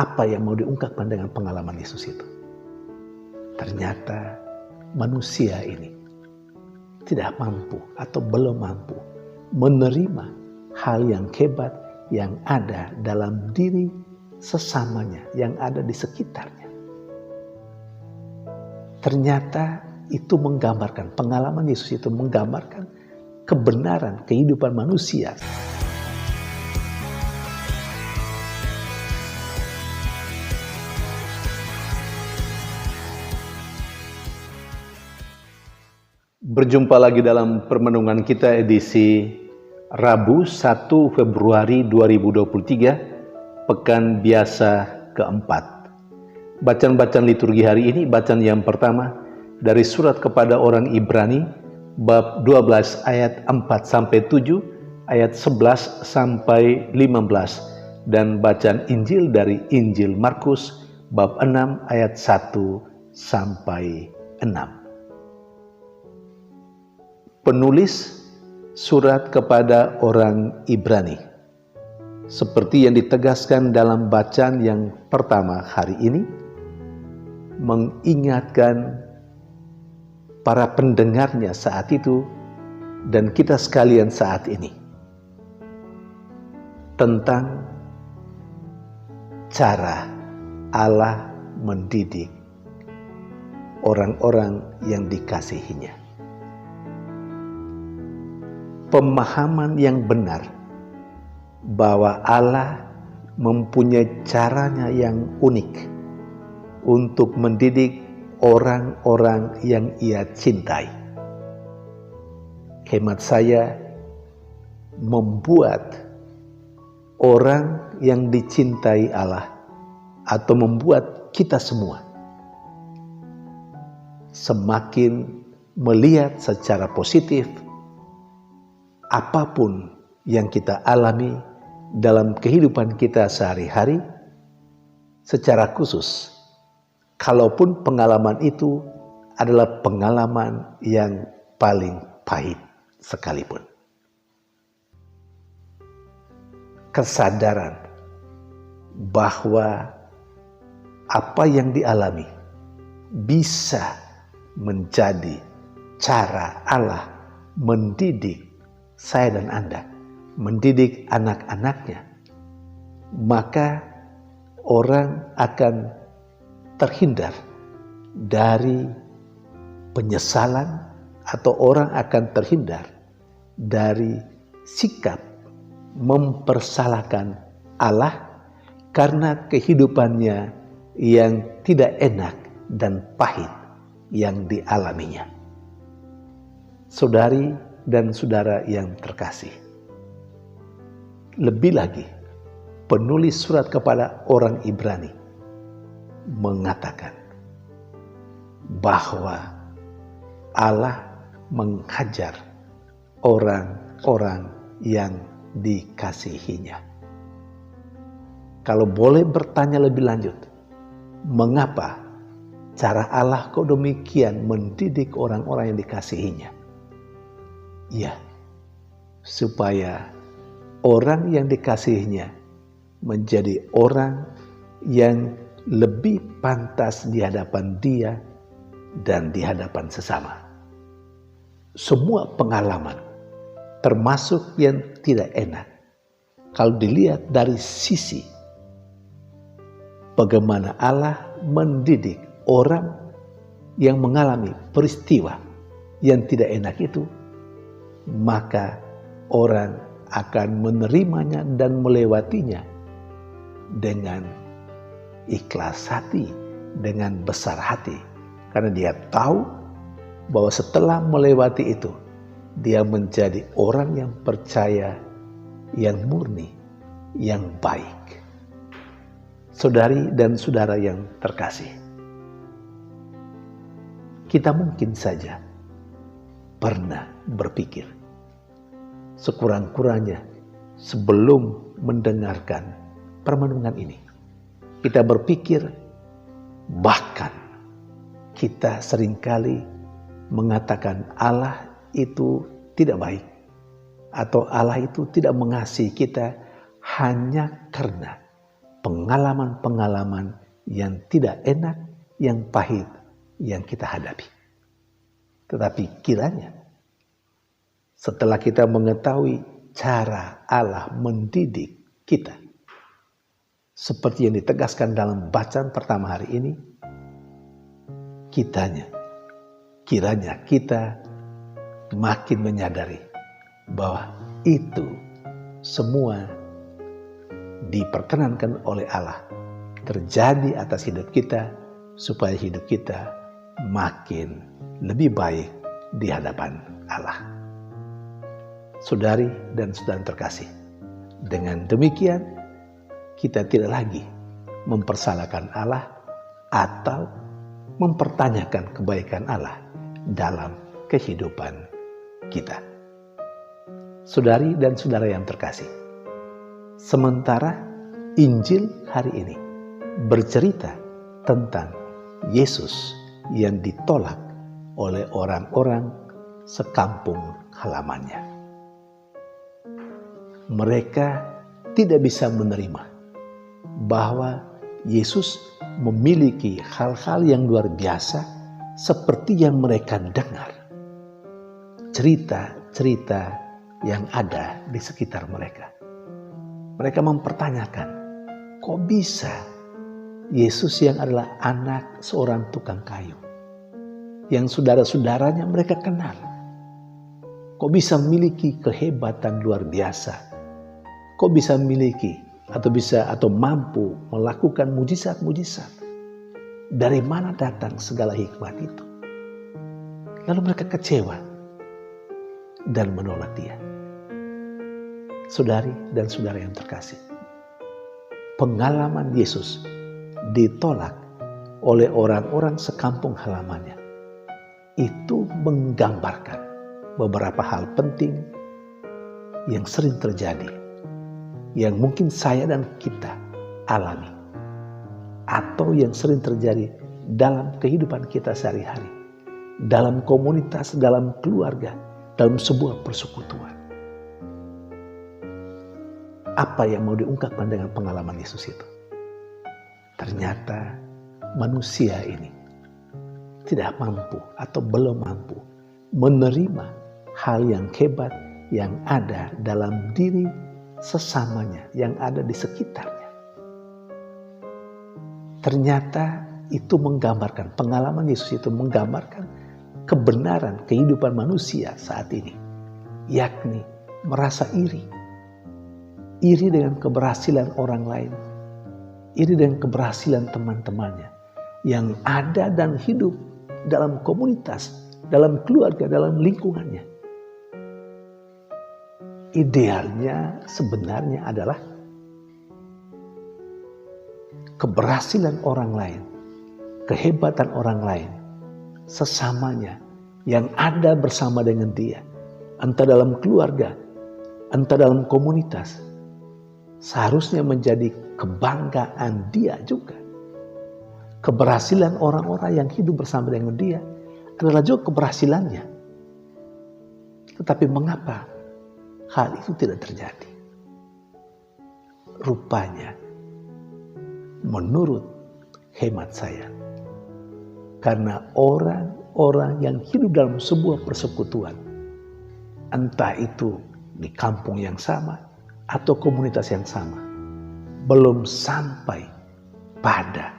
apa yang mau diungkapkan dengan pengalaman Yesus itu. Ternyata manusia ini tidak mampu atau belum mampu menerima hal yang hebat yang ada dalam diri sesamanya, yang ada di sekitarnya. Ternyata itu menggambarkan, pengalaman Yesus itu menggambarkan kebenaran kehidupan manusia. Berjumpa lagi dalam permenungan kita edisi Rabu 1 Februari 2023, Pekan Biasa keempat. Bacaan-bacaan liturgi hari ini, bacaan yang pertama dari surat kepada orang Ibrani, bab 12 ayat 4-7, ayat 11 sampai 15, dan bacaan Injil dari Injil Markus, bab 6 ayat 1 sampai 6. Penulis surat kepada orang Ibrani, seperti yang ditegaskan dalam bacaan yang pertama hari ini, mengingatkan para pendengarnya saat itu dan kita sekalian saat ini tentang cara Allah mendidik orang-orang yang dikasihinya. Pemahaman yang benar bahwa Allah mempunyai caranya yang unik untuk mendidik orang-orang yang Ia cintai. Hemat saya, membuat orang yang dicintai Allah atau membuat kita semua semakin melihat secara positif apapun yang kita alami dalam kehidupan kita sehari-hari, secara khusus kalaupun pengalaman itu adalah pengalaman yang paling pahit sekalipun. Kesadaran bahwa apa yang dialami bisa menjadi cara Allah mendidik saya dan Anda, mendidik anak-anaknya, maka orang akan terhindar dari penyesalan atau orang akan terhindar dari sikap mempersalahkan Allah karena kehidupannya yang tidak enak dan pahit yang dialaminya. Saudari dan saudara yang terkasih, lebih lagi penulis surat kepada orang Ibrani mengatakan bahwa Allah menghajar orang-orang yang dikasihinya. Kalau boleh bertanya lebih lanjut, mengapa cara Allah kok demikian mendidik orang-orang yang dikasihinya? Ya, supaya orang yang dikasihinya menjadi orang yang lebih pantas di hadapan Dia dan di hadapan sesama. Semua pengalaman, termasuk yang tidak enak, kalau dilihat dari sisi bagaimana Allah mendidik orang yang mengalami peristiwa yang tidak enak itu, maka orang akan menerimanya dan melewatinya dengan ikhlas hati, dengan besar hati. Karena dia tahu bahwa setelah melewati itu, dia menjadi orang yang percaya, yang murni, yang baik. Saudari dan saudara yang terkasih, kita mungkin saja pernah berpikir, sekurang-kurangnya sebelum mendengarkan permenungan ini, kita berpikir, bahkan kita seringkali mengatakan Allah itu tidak baik, atau Allah itu tidak mengasihi kita hanya karena pengalaman-pengalaman yang tidak enak, yang pahit, yang kita hadapi. Tetapi kiranya setelah kita mengetahui cara Allah mendidik kita, seperti yang ditegaskan dalam bacaan pertama hari ini, kiranya kita makin menyadari bahwa itu semua diperkenankan oleh Allah terjadi atas hidup kita, supaya hidup kita makin lebih baik di hadapan Allah. Saudari dan saudara terkasih, dengan demikian kita tidak lagi mempersalahkan Allah atau mempertanyakan kebaikan Allah dalam kehidupan kita. Saudari dan saudara yang terkasih, sementara Injil hari ini bercerita tentang Yesus yang ditolak oleh orang-orang sekampung halamannya. Mereka tidak bisa menerima bahwa Yesus memiliki hal-hal yang luar biasa seperti yang mereka dengar. Cerita-cerita yang ada di sekitar mereka. Mereka mempertanyakan, kok bisa Yesus yang adalah anak seorang tukang kayu, yang saudara-saudaranya mereka kenal, kok bisa memiliki kehebatan luar biasa? Kok bisa memiliki atau mampu melakukan mujizat-mujizat? Dari mana datang segala hikmat itu? Lalu mereka kecewa dan menolak dia. Saudari dan saudara yang terkasih, pengalaman Yesus ditolak oleh orang-orang sekampung halamannya itu menggambarkan beberapa hal penting yang sering terjadi, yang mungkin saya dan kita alami, atau yang sering terjadi dalam kehidupan kita sehari-hari, dalam komunitas, dalam keluarga, dalam sebuah persekutuan. Apa yang mau diungkapkan dengan pengalaman Yesus itu? Ternyata manusia ini tidak mampu atau belum mampu menerima hal yang hebat yang ada dalam diri sesamanya, yang ada di sekitarnya. Ternyata itu menggambarkan, pengalaman Yesus itu menggambarkan kebenaran kehidupan manusia saat ini, yakni merasa iri dengan keberhasilan orang lain, iri dengan keberhasilan teman-temannya yang ada dan hidup dalam komunitas, dalam keluarga, dalam lingkungannya. Idealnya sebenarnya adalah keberhasilan orang lain, kehebatan orang lain, sesamanya yang ada bersama dengan dia, entah dalam keluarga, entah dalam komunitas, seharusnya menjadi kebanggaan dia juga. Keberhasilan orang-orang yang hidup bersama dengan dia adalah juga keberhasilannya. Tetapi mengapa hal itu tidak terjadi? Rupanya, menurut hemat saya, karena orang-orang yang hidup dalam sebuah persekutuan, entah itu di kampung yang sama atau komunitas yang sama, belum sampai pada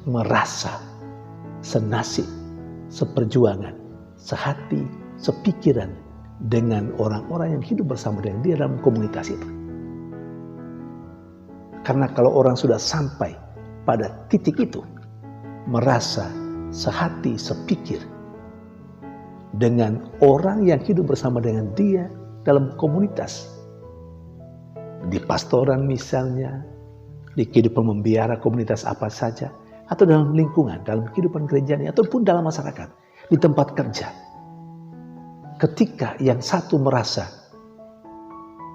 merasa senasib, seperjuangan, sehati, sepikiran dengan orang-orang yang hidup bersama dengan dia dalam komunitas itu. Karena kalau orang sudah sampai pada titik itu, merasa sehati, sepikir dengan orang yang hidup bersama dengan dia dalam komunitas, di pastoran misalnya, di kehidupan membiara komunitas apa saja, atau dalam lingkungan, dalam kehidupan gerejanya, ataupun dalam masyarakat, di tempat kerja. Ketika yang satu merasa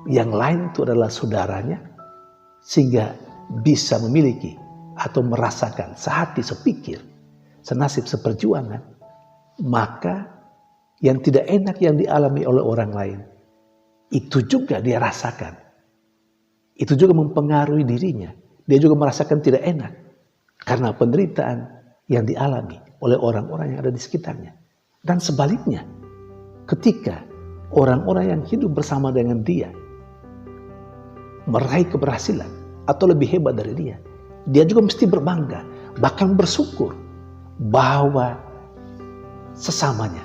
yang lain itu adalah saudaranya, sehingga bisa memiliki atau merasakan sehati, sepikir, senasib, seperjuangan, maka yang tidak enak yang dialami oleh orang lain, itu juga dia rasakan. itu juga mempengaruhi dirinya. Dia juga merasakan tidak enak karena penderitaan yang dialami oleh orang-orang yang ada di sekitarnya. Dan sebaliknya, ketika orang-orang yang hidup bersama dengan dia meraih keberhasilan atau lebih hebat dari dia, dia juga mesti berbangga, bahkan bersyukur bahwa sesamanya,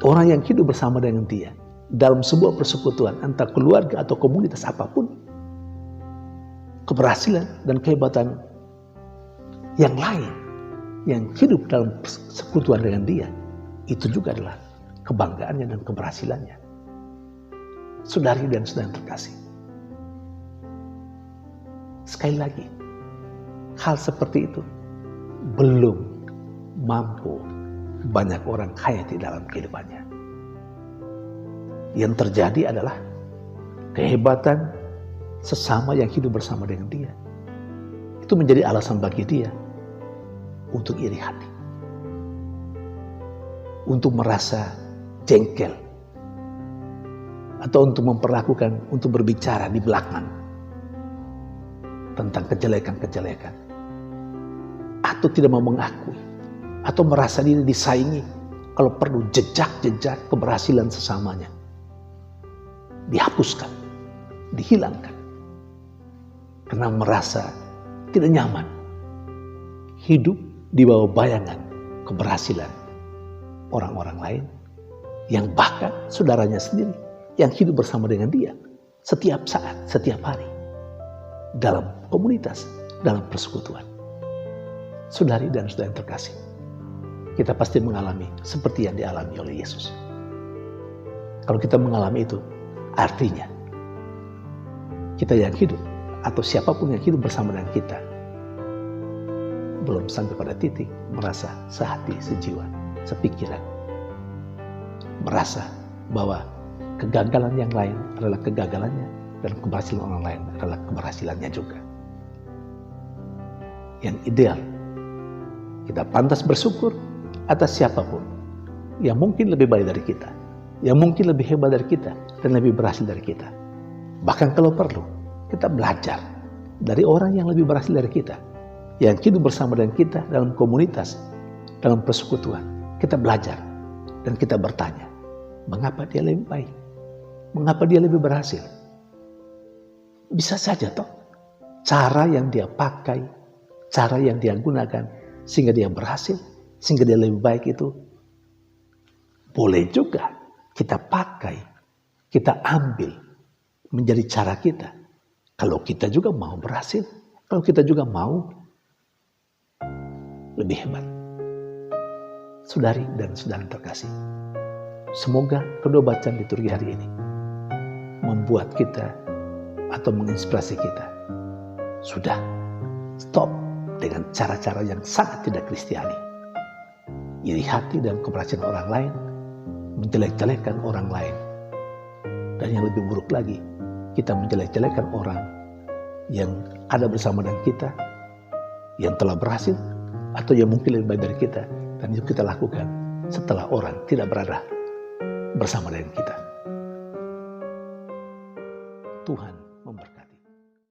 orang yang hidup bersama dengan dia dalam sebuah persekutuan, entah keluarga atau komunitas apapun, keberhasilan dan kehebatan yang lain yang hidup dalam persekutuan dengan dia, itu juga adalah kebanggaannya dan keberhasilannya. Saudari dan saudara yang terkasih, sekali lagi, hal seperti itu belum mampu banyak orang hayati dalam kehidupannya. Yang terjadi adalah kehebatan sesama yang hidup bersama dengan dia. Itu menjadi alasan bagi dia untuk iri hati, untuk merasa jengkel, atau untuk memperlakukan, untuk berbicara di belakang tentang kejelekan-kejelekan, atau tidak mau mengakui, atau merasa diri disaingi. Kalau perlu jejak-jejak keberhasilan sesamanya dihapuskan, dihilangkan, karena merasa tidak nyaman hidup di bawah bayangan keberhasilan orang-orang lain yang bahkan saudaranya sendiri yang hidup bersama dengan dia setiap saat, setiap hari dalam komunitas, dalam persekutuan. Saudari dan saudara yang terkasih, kita pasti mengalami seperti yang dialami oleh Yesus. Kalau kita mengalami itu, artinya kita yang hidup atau siapapun yang hidup bersama dengan kita belum sampai pada titik merasa sehati, sejiwa, sepikiran, merasa bahwa kegagalan yang lain adalah kegagalannya dan keberhasilan orang lain adalah keberhasilannya juga. Yang ideal, kita pantas bersyukur atas siapapun yang mungkin lebih baik dari kita, yang mungkin lebih hebat dari kita dan lebih berhasil dari kita. Bahkan kalau perlu, kita belajar dari orang yang lebih berhasil dari kita, yang hidup bersama dengan kita dalam komunitas, dalam persekutuan. Kita belajar dan kita bertanya, mengapa dia lebih baik? Mengapa dia lebih berhasil? Bisa saja toh, cara yang dia pakai, cara yang dia gunakan sehingga dia berhasil, sehingga dia lebih baik itu boleh juga kita pakai, kita ambil menjadi cara kita. Kalau kita juga mau berhasil, kalau kita juga mau lebih hebat. Saudari dan saudara terkasih, semoga kedua bacaan liturgi hari ini membuat kita atau menginspirasi kita. Sudah, stop dengan cara-cara yang sangat tidak Kristiani. Iri hati dan keberhasilan orang lain, menjelek-jelekan orang lain. Dan yang lebih buruk lagi, kita menjelek-jelekan orang yang ada bersama dengan kita, yang telah berhasil, atau yang mungkin lebih baik dari kita. Dan itu kita lakukan setelah orang tidak berada bersama dengan kita. Tuhan